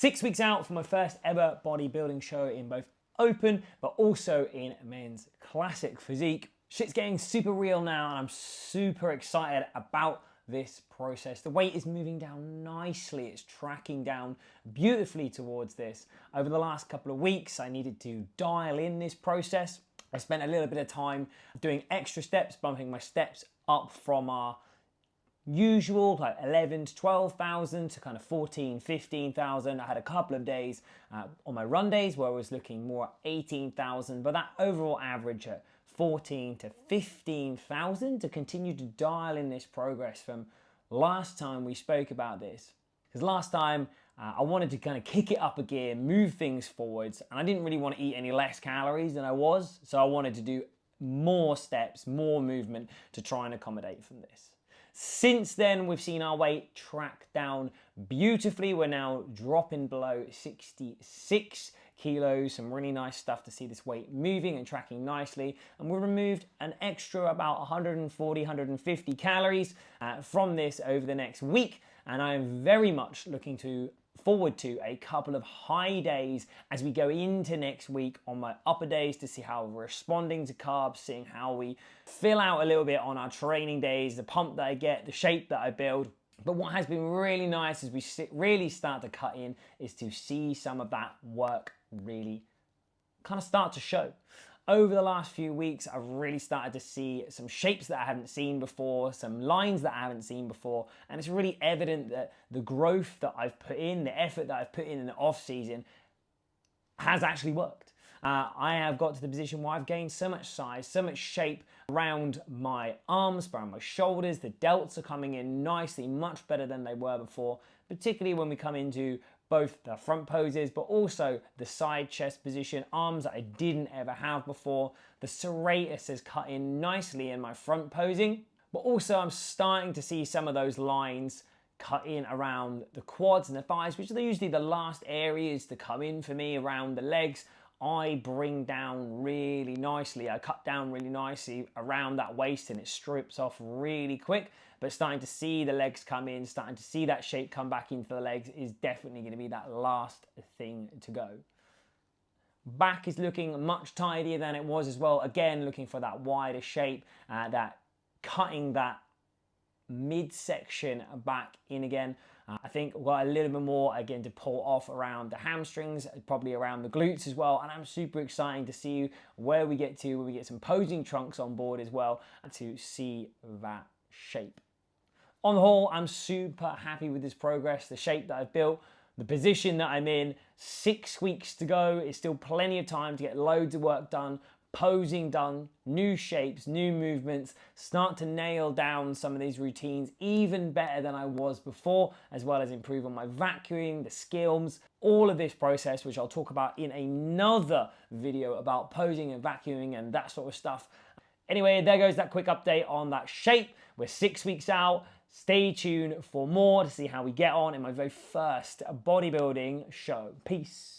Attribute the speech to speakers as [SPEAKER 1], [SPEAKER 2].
[SPEAKER 1] 6 weeks out from my first ever bodybuilding show in both open, but also in men's classic physique. Shit's getting super real now, and I'm super excited about this process. The weight is moving down nicely. It's tracking down beautifully towards this. Over the last couple of weeks, I needed to dial in this process. I spent a little bit of time doing extra steps, bumping my steps up from our usual like 11 to 12,000 to kind of 14, 15,000. I had a couple of days on my run days where I was looking more at 18,000, but that overall average at 14 to 15,000 to continue to dial in this progress from last time we spoke about this. Because last time I wanted to kind of kick it up a gear, move things forwards, and I didn't really want to eat any less calories than I was, so I wanted to do more steps, more movement to try and accommodate from this. Since then, we've seen our weight track down beautifully. We're now dropping below 66 kilos. Some really nice stuff to see this weight moving and tracking nicely. And we removed an extra about 140, 150 calories from this over the next week. And I'm very much looking forward to a couple of high days as we go into next week on my upper days to see how we're responding to carbs, seeing how we fill out a little bit on our training days, the pump that I get, the shape that I build. But what has been really nice as we really start to cut in is to see some of that work really kind of start to show. Over the last few weeks, I've really started to see some shapes that I haven't seen before, some lines that I haven't seen before, and it's really evident that the growth that I've put in, the effort that I've put in the off season has actually worked. I have got to the position where I've gained so much size, so much shape around my arms, around my shoulders. The delts are coming in nicely, much better than they were before, particularly when we come into both the front poses, but also the side chest position, arms that I didn't ever have before. The serratus has cut in nicely in my front posing, but also I'm starting to see some of those lines cut in around the quads and the thighs, which are usually the last areas to come in for me around the legs. I bring down really nicely. I cut down really nicely around that waist and it strips off really quick. But starting to see the legs come in, starting to see that shape come back into the legs is definitely going to be that last thing to go. Back is looking much tidier than it was as well. Again, looking for that wider shape, that cutting that midsection back in again. I think we've got a little bit more again to pull off around the hamstrings, probably around the glutes as well. And I'm super excited to see where we get to when we get some posing trunks on board as well and to see that shape. On the whole, I'm super happy with this progress, the shape that I've built, the position that I'm in. 6 weeks to go. It's still plenty of time to get loads of work done, posing done, new shapes, new movements, start to nail down some of these routines even better than I was before, as well as improve on my vacuuming, the skills, all of this process, which I'll talk about in another video about posing and vacuuming and that sort of stuff. Anyway, there goes that quick update on that shape. We're 6 weeks out. Stay tuned for more to see how we get on in my very first bodybuilding show. Peace.